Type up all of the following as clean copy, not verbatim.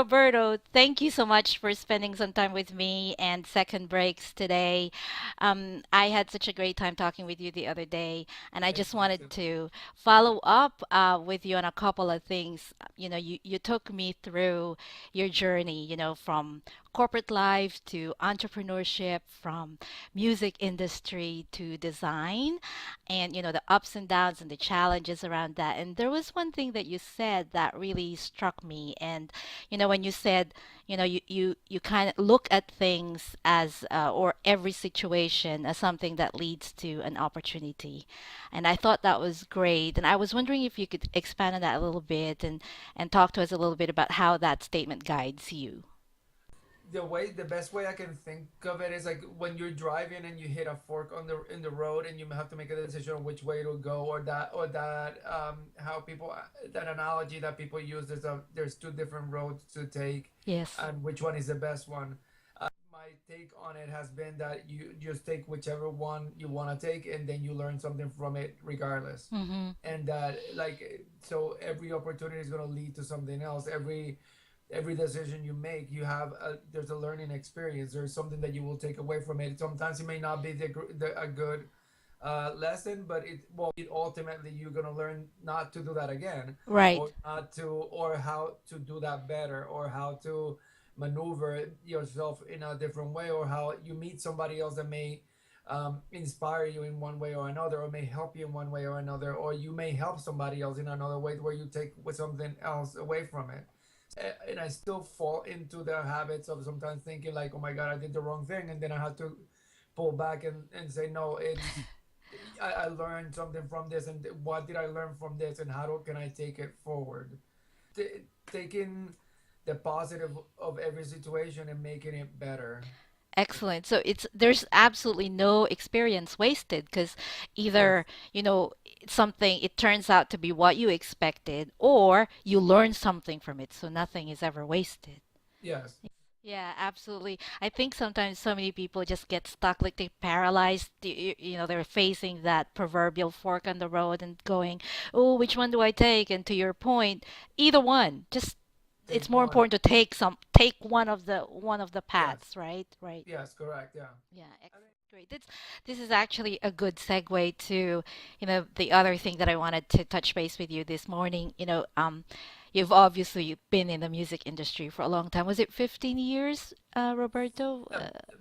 Roberto, thank you so much for spending some time with me and Second Breaks today. I had such a great time talking with you the other day, and I Thank just you wanted too. to follow up with you on a couple of things. You took me through your journey, from corporate life to entrepreneurship, from music industry to design, and the ups and downs and the challenges around that. And there was one thing that you said that really struck me, and when you said, you kind of look at things as, or every situation as something that leads to an opportunity. And I thought that was great. And I was wondering if you could expand on that a little bit and talk to us a little bit about how that statement guides you. The best way I can think of it is like when you're driving and you hit a fork on the in the road and you have to make a decision on which way to go, or that how people that analogy that people use, there's two different roads to take, Yes. and which one is the best one. My take on it has been that you just take whichever one you want to take, and then you learn something from it regardless. Mm-hmm. And that, like, so every opportunity is going to lead to something else. Every decision you make, there's a learning experience. There's something that you will take away from it. Sometimes it may not be a good lesson, but it ultimately you're gonna learn not to do that again, Right. or not to, or how to do that better, or how to maneuver yourself in a different way, or how you meet somebody else that may inspire you in one way or another, or may help you in one way or another, or you may help somebody else in another way where you take with something else away from it. And I still fall into the habits of sometimes thinking like, oh my God, I did the wrong thing. And then I have to pull back and say, no, I learned something from this. And what did I learn from this? And can I take it forward? Taking the positive of every situation and making it better. Excellent. So there's absolutely no experience wasted because either, Yes. something it turns out to be what you expected or you learn something from it. So nothing is ever wasted. Yes. Yeah, absolutely. I think sometimes so many people just get stuck, like they're paralyzed. They're facing that proverbial fork on the road and going, "Oh, which one do I take?" And to your point, either one. Just it's Take more one. important to take one of the Yes. paths, right? Right. Yes. Correct. Yeah. Yeah, great. This is actually a good segue to, the other thing that I wanted to touch base with you this morning. You've obviously been in the music industry for a long time. Was it 15 years, Roberto?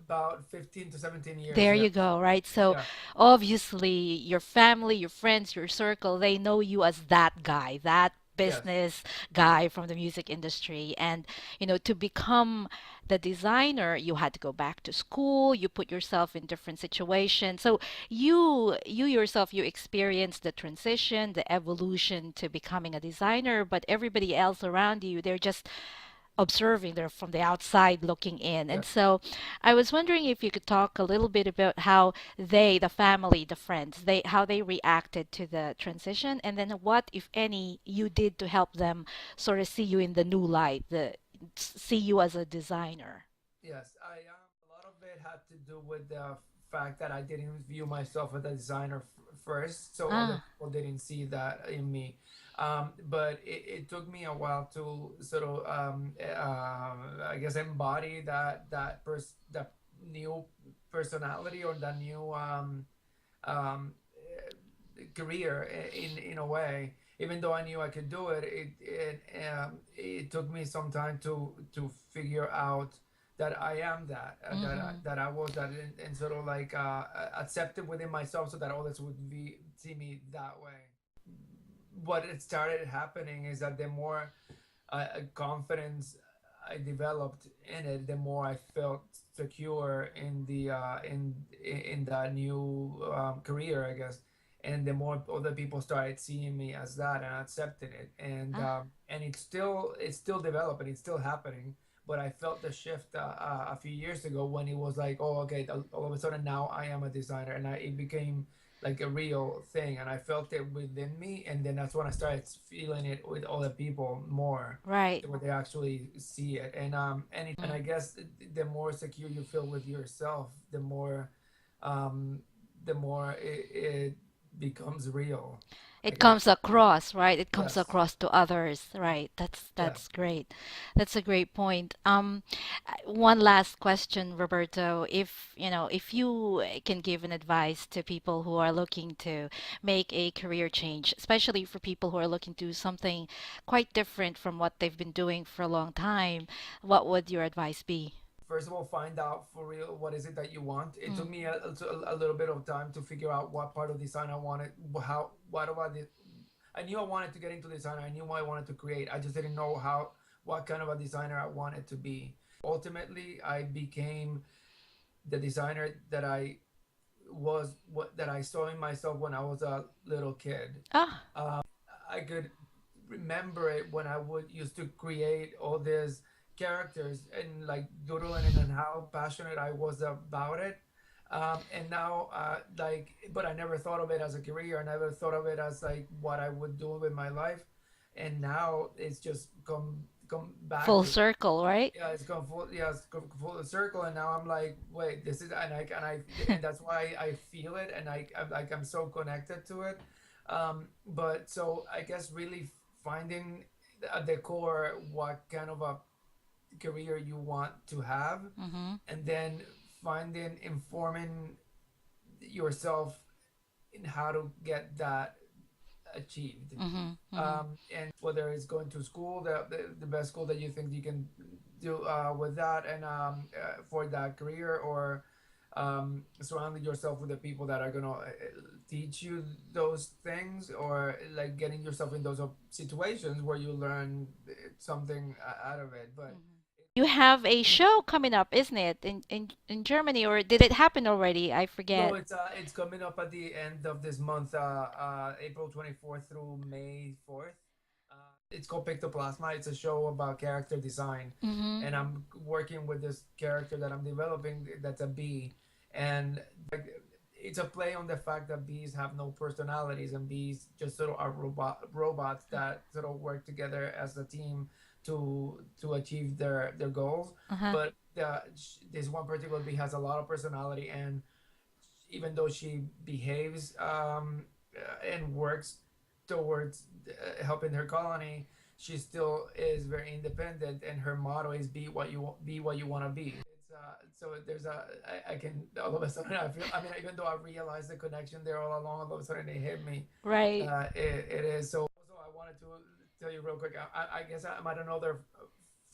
About 15 to 17 years. There Yeah. you go, right? So Yeah. obviously your family, your friends, your circle, they know you as that guy, that Yes. business guy from the music industry. And, to become the designer, you had to go back to school, you put yourself in different situations. So you yourself, you experienced the transition, the evolution to becoming a designer, but everybody else around you, they're just observing, they're from the outside looking in. And Yes. so I was wondering if you could talk a little bit about how the family, the friends, how they reacted to the transition, and then what, if any, you did to help them sort of see you in the new light, see you as a designer. Yes, a lot of it had to do with the fact that I didn't view myself as a designer first, so other Ah. people didn't see that in me. But it took me a while to sort of, I guess, embody that new personality, or that new um, career in a way. Even though I knew I could do it, it took me some time to figure out that I am that, Mm-hmm. that I was that, and sort of like accept it within myself, so that others would see me that way. What it started happening is that the more confidence I developed in it, the more I felt secure in the in that new career, I guess. And the more other people started seeing me as that and accepting it, Ah. and it's still developing, it's still happening. But I felt the shift a few years ago, when it was like, oh, okay, all of a sudden now I am a designer, and it became like a real thing, and I felt it within me, and then that's when I started feeling it with other people more, Right. where they actually see it. And I guess the more secure you feel with yourself, um the more becomes real. It Like it, comes across, right? It comes yes, across to others, right? That's yes. great. That's a great point. One last question, Roberto. If, if you can give an advice to people who are looking to make a career change, especially for people who are looking to do something quite different from what they've been doing for a long time, what would your advice be? First of all, find out for real what is it that you want. It Mm. took me a little bit of time to figure out what part of design I wanted. How what about it? I knew I wanted to get into design. I knew what I wanted to create. I just didn't know how what kind of a designer I wanted to be. Ultimately, I became the designer that I was, what that I saw in myself when I was a little kid. Ah, I could remember it when I would used to create all these characters and like doodling and how passionate I was about it. And now, but I never thought of it as a career. I never thought of it as like what I would do with my life. And now it's just come back full to, circle, right? yeah, it's gone full, yeah, it's come full circle. And now I'm like, wait, this is, and that's why I feel it, and I'm like, I'm so connected to it. But so I guess really finding at the core what kind of a career you want to have, Mm-hmm. and then finding, informing yourself in how to get that achieved. Mm-hmm. Mm-hmm. And whether it's going to school, the best school that you think you can do with that, and for that career, or surrounding yourself with the people that are going to teach you those things, or like getting yourself in those situations where you learn something out of it. But Mhm. You have a show coming up, isn't it, in Germany, or did it happen already? I no, forget. it's coming up at the end of this month, April 24th through May 4th. It's called Pictoplasma. It's a show about character design, Mm-hmm. and I'm working with this character that I'm developing. That's a bee, and like it's a play on the fact that bees have no personalities, and bees just sort of are robots that sort of work together as a team to achieve their goals. Uh-huh. But this one particular bee has a lot of personality, and even though she behaves and works towards helping her colony, she still is very independent, and her motto is be what you want to be. It's so there's I can, all of a sudden I feel, I mean, even though I realized the connection there all along, all of a sudden it hit me. Right. It is so. Also, I wanted to tell you real quick. I guess I'm at another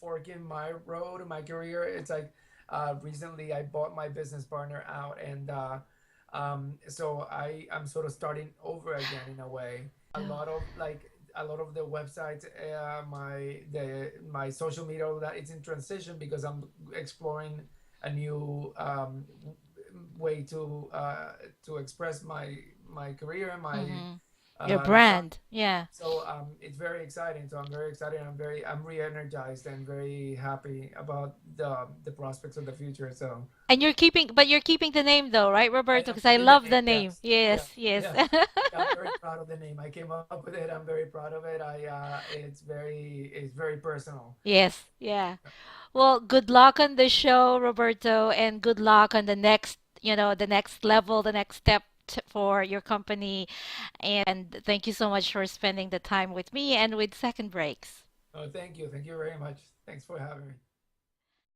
fork in my road, in my career. It's like recently I bought my business partner out, and so I'm sort of starting over again in a way. A Oh. lot of like a lot of the websites, my social media, all that, it's in transition because I'm exploring a new way to express my career and my Mm-hmm. Your design. brand, yeah. So it's very exciting. So I'm very excited. I'm re-energized and very happy about the prospects of the future. So And but you're keeping the name though, right, I Roberto? am Because I keeping the love name. the name. Yes, Yes, yes, yes. yes. Yeah, I'm very proud of the name. I came up with it. I'm very proud of it. It's very personal. Yes, yeah. Well, good luck on the show, Roberto, and good luck on the next, the next level, the next step for your company. And thank you so much for spending the time with me and with Second Breaks. Oh, thank you very much. Thanks for having me.